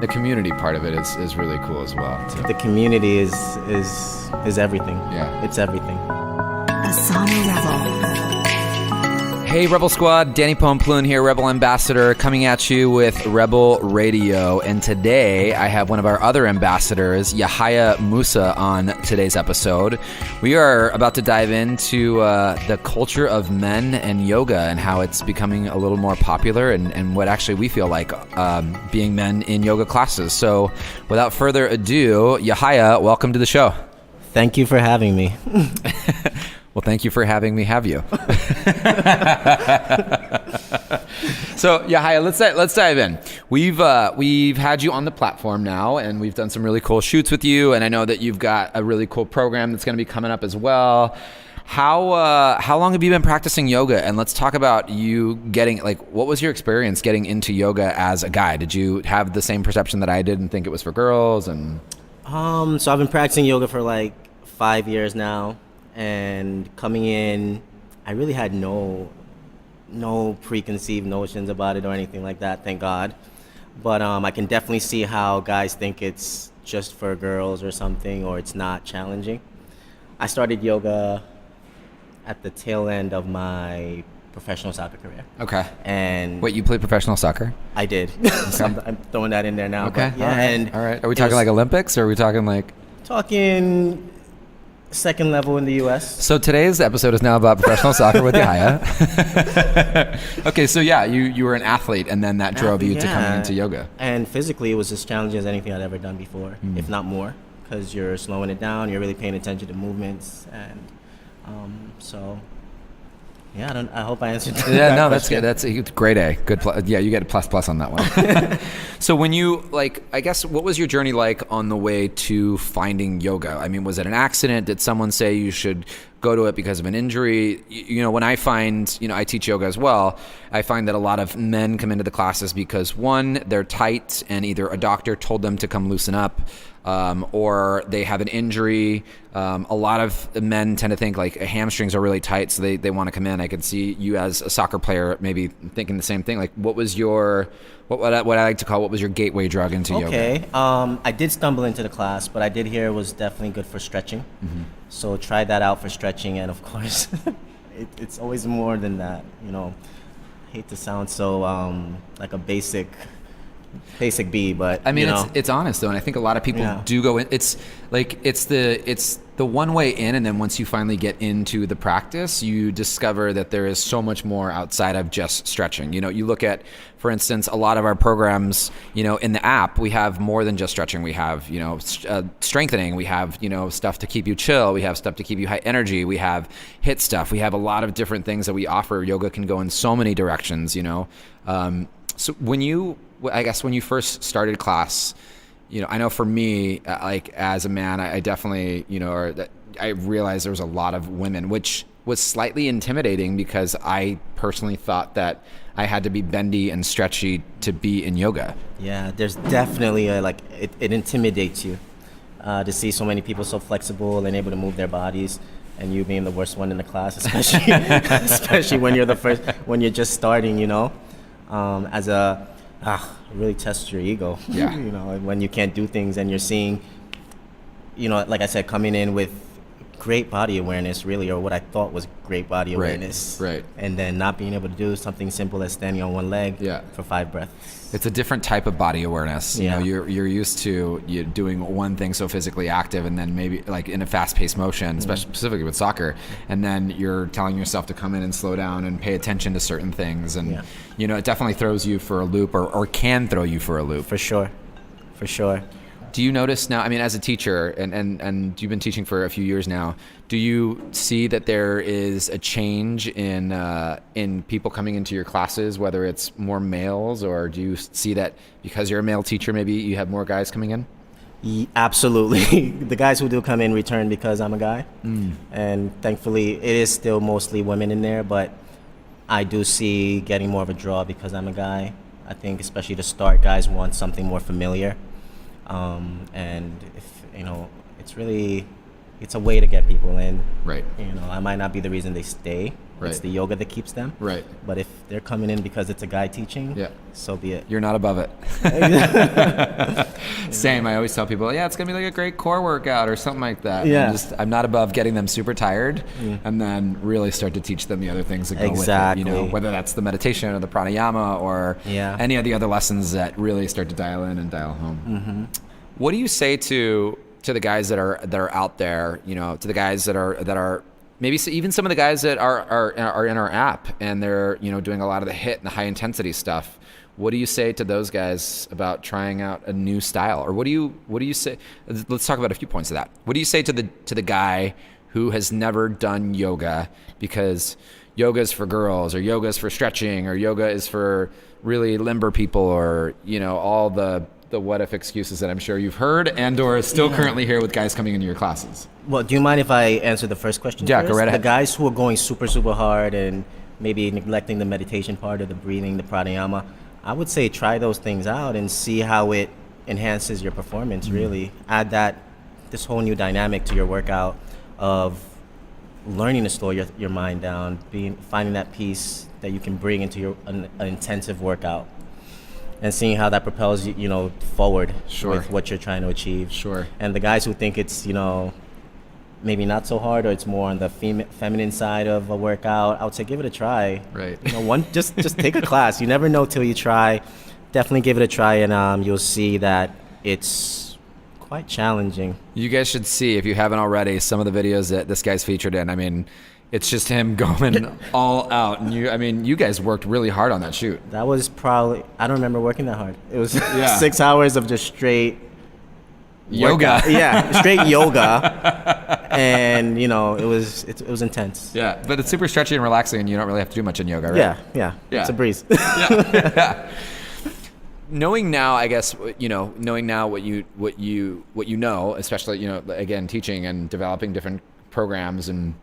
The community part of it is really cool as well, too. The community is everything. Yeah. It's everything. Asana Rebel. Hey, Rebel Squad, Danni Pomplun here, Rebel Ambassador, coming at you with Rebel Radio. And today I have one of our other ambassadors, Yahaya Musa, on today's episode. We are about to dive into the culture of men and yoga and how it's becoming a little more popular and what actually we feel like being men in yoga classes. So without further ado, Yahaya, welcome to the show. Thank you for having me. Well, thank you for having me have you. So, Yahaya, let's dive in. We've had you on the platform now, and we've done some really cool shoots with you, and I know that you've got a really cool program that's going to be coming up as well. How long have you been practicing yoga? And let's talk about you getting, what was your experience getting into yoga as a guy? Did you have the same perception that I did and think it was for girls? And So I've been practicing yoga for 5 years now. And coming in, I really had no preconceived notions about it or anything like that, thank God. But I can definitely see how guys think it's just for girls or something, or it's not challenging. I started yoga at the tail end of my professional soccer career. Okay. And wait, you played professional soccer? I did. So I'm throwing that in there now. Okay. But yeah, all right. Are we talking Olympics, or are we talking Talking second level in the U.S. So today's episode is now about professional soccer with Yahaya. Okay, so yeah, you were an athlete, and then that drove you to coming into yoga. And physically, it was as challenging as anything I'd ever done before, if not more, because you're slowing it down, you're really paying attention to movements, and so yeah, I hope I answered that. Yeah, no, question. that's good. That's a great A. Good. Yeah, you get a plus on that one. So when you I guess, what was your journey like on the way to finding yoga? I mean, was it an accident? Did someone say you should go to it because of an injury? When I find, I teach yoga as well, I find that a lot of men come into the classes because, one, they're tight and either a doctor told them to come loosen up, or they have an injury. A lot of men tend to think hamstrings are really tight, so they want to come in. I could see you as a soccer player maybe thinking the same thing. What was your, what I like to call, what was your gateway drug into yoga? Okay, I did stumble into the class, but I did hear it was definitely good for stretching. Mm-hmm. So try that out for stretching, and of course, it's always more than that. I hate to sound so like a basic B, but I mean, it's honest though, and I think a lot of people do go in. It's the one way in, and then once you finally get into the practice, you discover that there is so much more outside of just stretching. You look at, for instance, a lot of our programs, in the app, we have more than just stretching. We have, strengthening. We have, stuff to keep you chill. We have stuff to keep you high energy. We have HIIT stuff. We have a lot of different things that we offer. Yoga can go in so many directions, So when you first started class, I know for me, as a man, I definitely, I realized there was a lot of women, which was slightly intimidating because I personally thought that I had to be bendy and stretchy to be in yoga. Yeah, there's definitely it intimidates you to see so many people so flexible and able to move their bodies, and you being the worst one in the class, especially when you're just starting, as a really tests your ego. Yeah. When you can't do things and you're seeing, like I said, coming in with great body awareness, really, or what I thought was great body awareness. Right. And then not being able to do something simple as standing on one leg for 5 breaths. It's a different type of body awareness. Yeah. You're used to doing one thing so physically active, and then maybe in a fast-paced motion, specifically with soccer, and then you're telling yourself to come in and slow down and pay attention to certain things, and it definitely throws you for a loop, or can throw you for a loop. For sure. Do you notice now, I mean, as a teacher, and you've been teaching for a few years now, do you see that there is a change in people coming into your classes, whether it's more males, or do you see that because you're a male teacher, maybe you have more guys coming in? Absolutely. The guys who do come in return because I'm a guy. And thankfully, it is still mostly women in there, but I do see getting more of a draw because I'm a guy. I think especially to start, guys want something more familiar. And if it's a way to get people in. Right. I might not be the reason they stay, Right. It's the yoga that keeps them. Right. But if they're coming in because it's a guy teaching, Yeah. so be it. You're not above it. Same. I always tell people, yeah, it's going to be like a great core workout or something like that. Yeah. I'm not above getting them super tired and then really start to teach them the other things that go with it. You know, whether that's the meditation or the pranayama or any of the other lessons that really start to dial in and dial home. Mm-hmm. What do you say to the guys that are out there, you know, to the guys that are maybe even some of the guys that are in our app and they're, you know, doing a lot of the HIIT and the high intensity stuff? What do you say to those guys about trying out a new style? Or what do you say? Let's talk about a few points of that. What do you say to the guy who has never done yoga because yoga is for girls or yoga is for stretching or yoga is for really limber people or, you know, all the what if excuses that I'm sure you've heard and or still currently hear with guys coming into your classes? Well, do you mind if I answer the first question Yeah, first? go right ahead. The guys who are going super, super hard and maybe neglecting the meditation part or the breathing, the pranayama, I would say try those things out and see how it enhances your performance, really. Add this whole new dynamic to your workout of learning to slow your mind down, finding that peace that you can bring into an intensive workout. And seeing how that propels you, you know, forward with what you're trying to achieve. Sure. And the guys who think it's, you know, maybe not so hard or it's more on the feminine side of a workout, I would say give it a try. Right. You know, just take a class. You never know till you try. Definitely give it a try, and you'll see that it's quite challenging. You guys should see, if you haven't already, some of the videos that this guy's featured in. I mean, it's just him going all out. And you guys worked really hard on that shoot. That was probably, I don't remember working that hard. It was 6 hours of just straight yoga. Straight yoga. And, you know, it was intense. Yeah, but it's super stretchy and relaxing and you don't really have to do much in yoga, right? Yeah. It's a breeze. Yeah. Knowing now, I guess, you know, what you know, especially, you know, again, teaching and developing different programs and,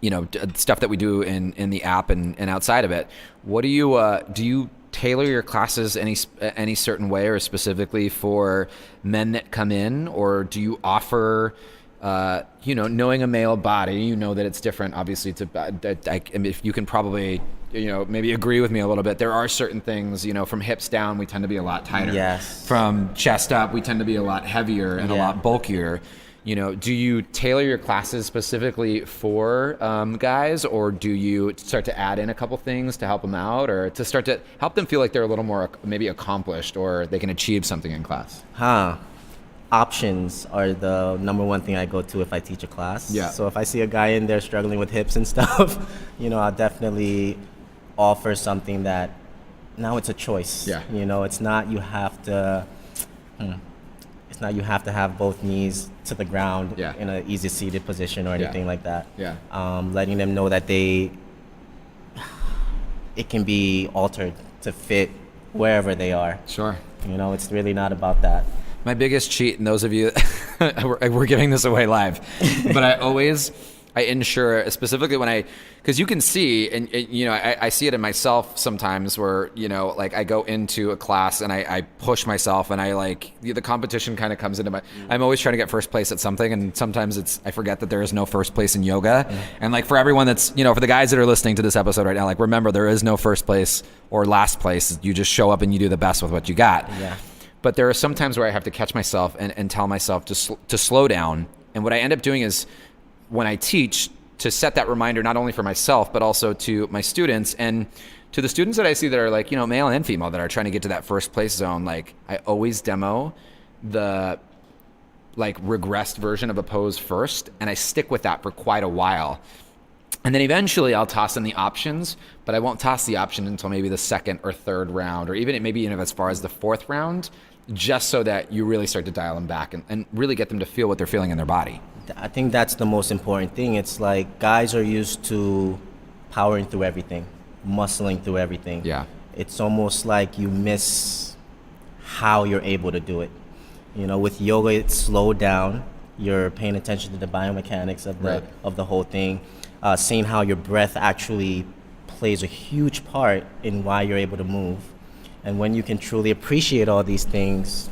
you know, stuff that we do in the app and outside of it. What do you tailor your classes any certain way or specifically for men that come in, or do you offer, you know, knowing a male body, you know that it's different. Obviously, if you can probably, you know, maybe agree with me a little bit. There are certain things, you know, from hips down, we tend to be a lot tighter. Yes. From chest up, we tend to be a lot heavier and a lot bulkier. You know, do you tailor your classes specifically for guys, or do you start to add in a couple things to help them out, or to start to help them feel like they're a little more maybe accomplished or they can achieve something in class? Options are the number one thing I go to if I teach a class. Yeah. So if I see a guy in there struggling with hips and stuff, you know, I'll definitely offer something that now it's a choice. Yeah. You know, it's not you have to have both knees to the ground in an easy seated position or anything like that. Yeah. Letting them know that it can be altered to fit wherever they are. Sure. You know, it's really not about that. My biggest cheat, and those of you, we're giving this away live, but I ensure, specifically because you can see, and you know, I see it in myself sometimes where, you know, like I go into a class and I push myself and I like, the competition kind of comes into I'm always trying to get first place at something, and sometimes I forget that there is no first place in yoga. And like for everyone that's, you know, for the guys that are listening to this episode right now, like remember, there is no first place or last place. You just show up and you do the best with what you got. Yeah. But there are some times where I have to catch myself and tell myself to slow down. And what I end up doing is, when I teach, to set that reminder not only for myself, but also to my students and to the students that I see that are like, you know, male and female that are trying to get to that first place zone. Like I always demo the like regressed version of a pose first, and I stick with that for quite a while. And then eventually I'll toss in the options, but I won't toss the option until maybe the second or third round, or even maybe, you know, as far as the fourth round, just so that you really start to dial them back and really get them to feel what they're feeling in their body. I think that's the most important thing. It's like guys are used to powering through everything, muscling through everything. Yeah. It's almost like you miss how you're able to do it. You know, with yoga, it's slowed down. You're paying attention to the biomechanics of the whole thing. Seeing how your breath actually plays a huge part in why you're able to move. And when you can truly appreciate all these things,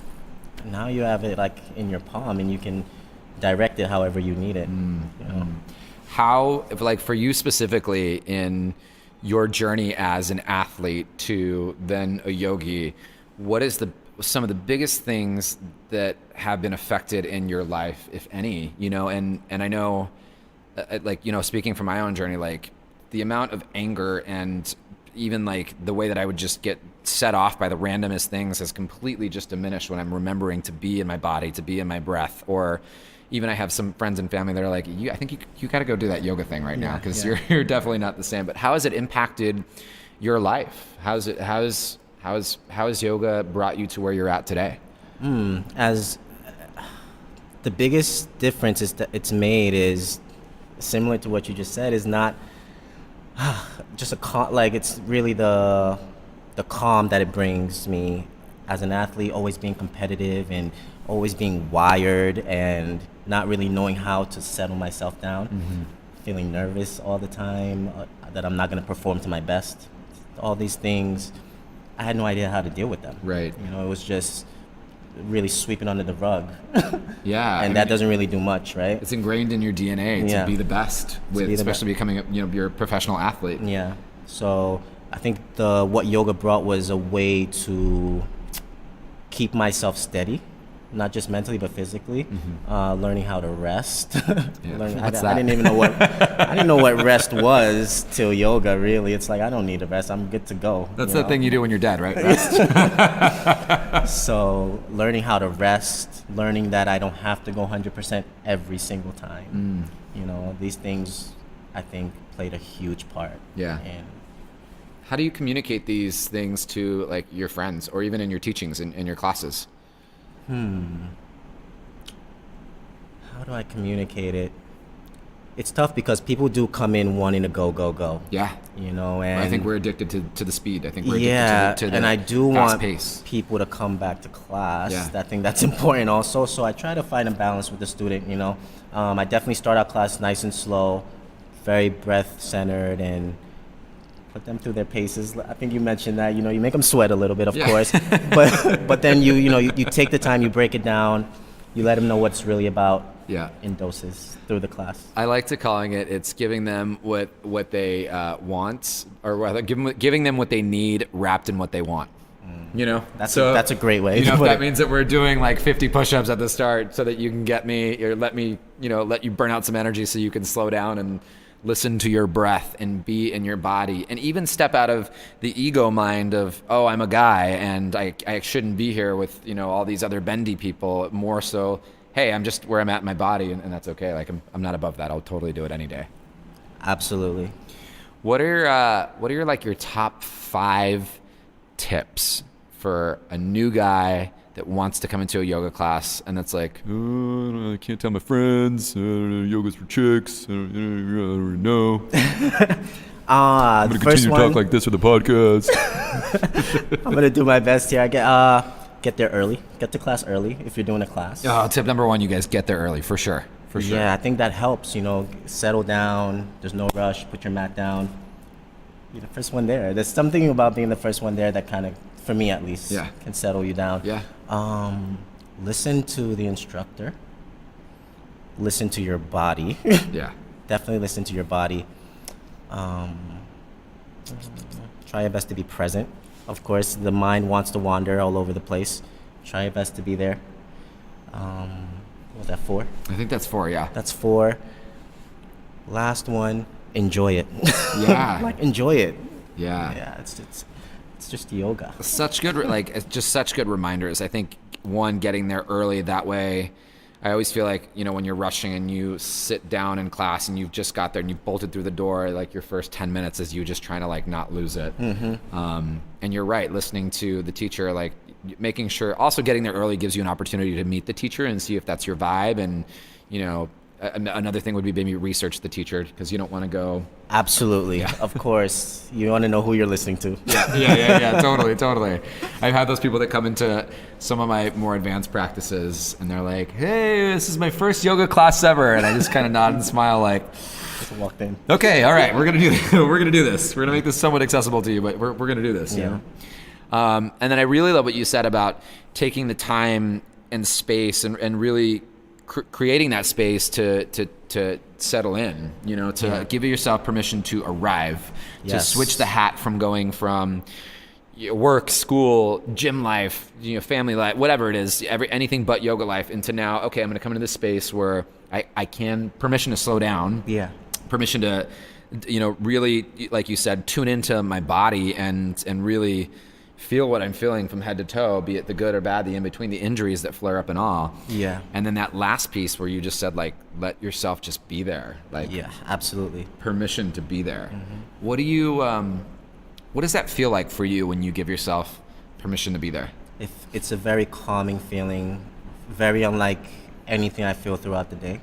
now you have it like in your palm and you can direct it however you need it. You know? how, if, like, for you specifically in your journey as an athlete to then a yogi, what is some of the biggest things that have been affected in your life, if any, and I know, like, speaking from my own journey, like the amount of anger and even like the way that I would just get set off by the randomest things has completely just diminished when I'm remembering to be in my body, to be in my breath. Or even I have some friends and family that are like, I think you got to go do that yoga thing right now, because you're definitely not the same. But how has it impacted your life? How has yoga brought you to where you're at today? As the biggest difference is that it's made is similar to what you just said, is not just like it's really the calm that it brings me as an athlete, always being competitive and always being wired and not really knowing how to settle myself down, feeling nervous all the time, that I'm not going to perform to my best. All these things, I had no idea how to deal with them. Right. It was just really sweeping under the rug. Yeah. And that doesn't really do much, right? It's ingrained in your DNA to be the best, especially becoming you're a professional athlete. Yeah. So I think what yoga brought was a way to keep myself steady, not just mentally but physically. Learning how to rest. I didn't even know what rest was till yoga. Really, it's like I don't need to rest. I'm good to go. That's the thing you do when you're dead, right? Rest. So learning how to rest, learning that I don't have to go 100% every single time. These things I think played a huge part. Yeah. And how do you communicate these things to like your friends or even in your teachings in your classes? How do I communicate it? It's tough because people do come in wanting to go. Yeah. And I think we're addicted to the speed. I think we're addicted to the and I do fast want pace. People to come back to class. Yeah. I think that's important also. So I try to find a balance with the student, I definitely start out class nice and slow, very breath-centered, and put them through their paces. I think you mentioned that, you make them sweat a little bit, of course. But then you take the time, you break it down, you let them know what it's really about. In doses through the class. I like to calling it's giving them what they want, or rather giving them what they need wrapped in what they want. That's a great way. If that means that we're doing like 50 push-ups at the start so that you can get me or let you burn out some energy so you can slow down and listen to your breath and be in your body and even step out of the ego mind of, oh, I'm a guy and I shouldn't be here with, all these other bendy people. More so, hey, I'm just where I'm at in my body and that's okay. Like I'm not above that. I'll totally do it any day. Absolutely. What are your like your top 5 tips for a new guy that wants to come into a yoga class and that's like, oh, I can't tell my friends, yoga's for chicks, I don't know. I'm going to continue to talk like this for the podcast. I'm going to do my best here. Get there early. Get to class early if you're doing a class. Tip number 1, you guys get there early, for sure. Yeah, I think that helps, settle down. There's no rush. Put your mat down. You're the first one there. There's something about being the first one there that kind of, for me at least, can settle you down. Yeah. Listen to the instructor. Listen to your body. Yeah. Definitely listen to your body. Try your best to be present. Of course, the mind wants to wander all over the place. Try your best to be there. What was that, 4? I think that's 4, yeah. That's 4. Last one, enjoy it. Yeah. Enjoy it. Yeah. Yeah, it's just yoga. Such good, it's just such good reminders. I think, one, getting there early, that way, I always feel like, when you're rushing and you sit down in class and you've just got there and you bolted through the door, like your first 10 minutes is you just trying to like not lose it. And you're right, listening to the teacher, like making sure, also getting there early gives you an opportunity to meet the teacher and see if that's your vibe. And, another thing would be maybe research the teacher because you don't want to go. Absolutely. Yeah. Of course. You want to know who you're listening to. Yeah. Totally. I've had those people that come into some of my more advanced practices and they're like, hey, this is my first yoga class ever. And I just kind of nod and smile like, just walked in. Okay. All right. We're going to do this. We're going to do this. We're going to make this somewhat accessible to you, but we're going to do this. Yeah. And then I really love what you said about taking the time and space and really creating that space to to settle in, you know, to give yourself permission to arrive, to switch the hat from going from work, school, gym life, you know, family life, whatever it is, anything but yoga life, into now, okay, I'm going to come into this space where I can, permission to slow down, permission to, you know, really, like you said, tune into my body and really feel what I'm feeling from head to toe, be it the good or bad, the in between, the injuries that flare up and all. Yeah. And then that last piece where you just said, like, let yourself just be there. Like, yeah, absolutely. Permission to be there. What do you, what does that feel like for you when you give yourself permission to be there? It's a very calming feeling, very unlike anything I feel throughout the day.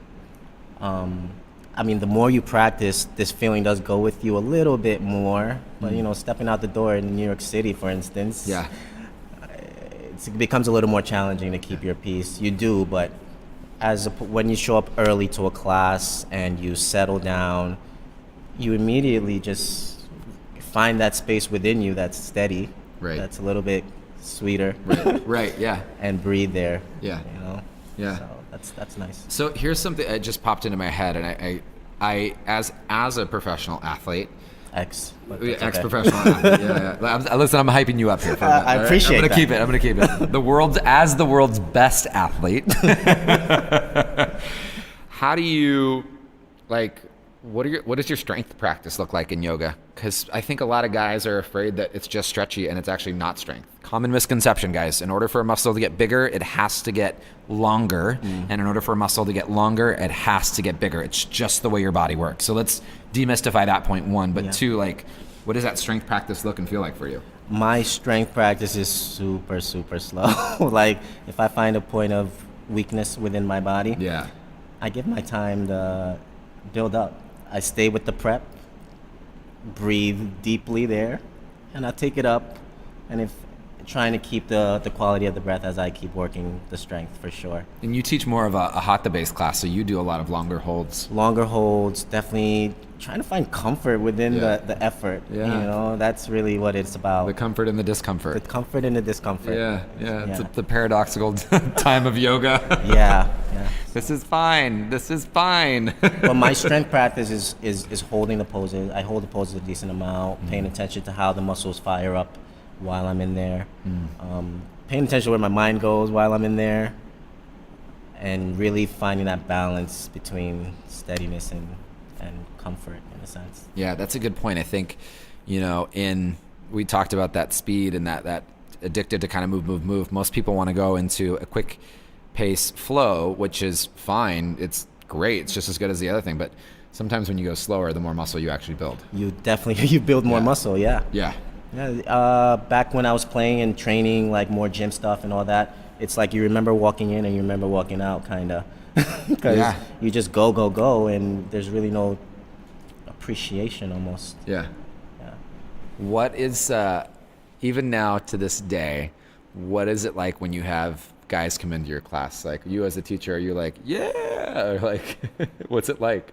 I mean, the more you practice, this feeling does go with you a little bit more. But, you know, stepping out the door in New York City, for instance, it becomes a little more challenging to keep your peace. You do, but when you show up early to a class and you settle down, you immediately just find that space within you that's steady, that's a little bit sweeter, and breathe there. You know, So that's nice. So here's something that just popped into my head, and I as a professional athlete, ex-professional athlete. Listen, I'm hyping you up here. For a minute, I appreciate I'm gonna keep it. The world's best athlete. How do you, like, what does your strength practice look like in yoga? Because I think a lot of guys are afraid that it's just stretchy and it's actually not strength. Common misconception, guys. In order for a muscle to get bigger, it has to get longer. And in order for a muscle to get longer, it has to get bigger. It's just the way your body works. So let's demystify that point one. But two, like, what does that strength practice look and feel like for you? My strength practice is super, super slow. Like, if I find a point of weakness within my body, I give my time to build up. I stay with the prep, breathe deeply there, and I take it up. And trying to keep the quality of the breath as I keep working the strength, for sure. And you teach more of a hatha-based class, so you do a lot of longer holds. Longer holds, definitely trying to find comfort within the effort. You know, that's really what it's about. The comfort and the discomfort. The comfort and the discomfort. It's the paradoxical time of yoga. This is fine. Well, my strength practice is holding the poses. I hold the poses a decent amount, paying attention to how the muscles fire up while I'm in there, paying attention to where my mind goes while I'm in there, and really finding that balance between steadiness and comfort, in a sense. Yeah, that's a good point. I think, you know, we talked about that speed and that addicted to kind of move. Most people want to go into a quick pace flow, which is fine. It's great. It's just as good as the other thing. But sometimes when you go slower, the more muscle you actually build. You build more muscle, back when I was playing and training, like more gym stuff and all that, it's like you remember walking in and you remember walking out, kind of. Because you just go, and there's really no appreciation almost. What is, even now to this day, what is it like when you have guys come into your class? Like, you as a teacher, are you like, or like, what's it like?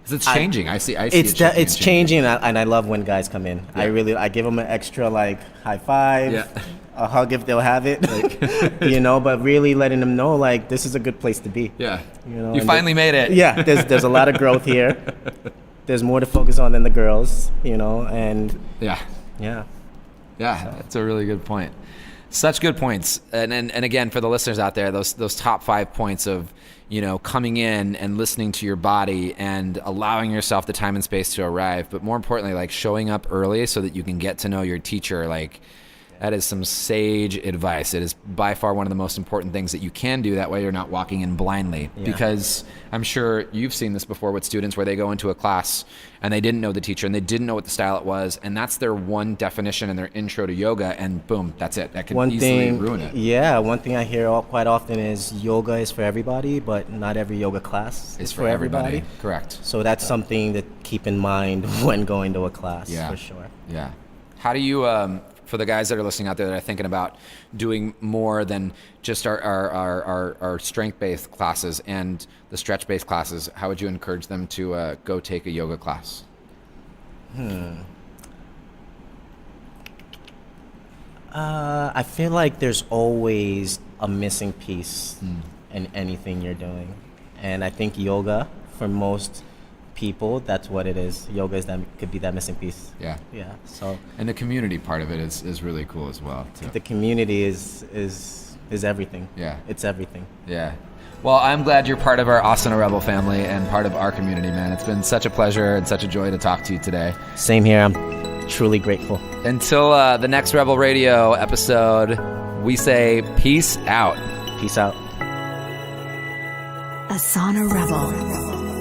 It's changing. I see. It's changing, and I love when guys come in. I give them an extra, like, high five, a hug if they'll have it, you know. But really letting them know, like, this is a good place to be. You know, you finally made it. There's a lot of growth here. There's more to focus on than the girls, you know, and that's a really good point. Such good points. And again, for the listeners out there, those top 5 points of, you know, coming in and listening to your body and allowing yourself the time and space to arrive, but more importantly, like, showing up early so that you can get to know your teacher. Like, that is some sage advice. It is by far one of the most important things that you can do. That way you're not walking in blindly. Because I'm sure you've seen this before with students where they go into a class and they didn't know the teacher and they didn't know what the style it was, and that's their one definition in their intro to yoga, and boom, that's it. That can easily ruin it. Yeah, one thing I hear quite often is yoga is for everybody, but not every yoga class is for everybody. Correct. So that's something to keep in mind when going to a class, for sure. How do you... for the guys that are listening out there that are thinking about doing more than just our strength-based classes and the stretch-based classes, how would you encourage them to go take a yoga class? I feel like there's always a missing piece in anything you're doing. And I think yoga, for most people, that's what it is. Yoga could be that missing piece. Yeah. Yeah. So. And the community part of it is really cool as well too. The community is everything. Yeah. It's everything. Yeah. Well, I'm glad you're part of our Asana Rebel family and part of our community, man. It's been such a pleasure and such a joy to talk to you today. Same here. I'm truly grateful. Until the next Rebel Radio episode, we say peace out. Peace out. Asana Rebel.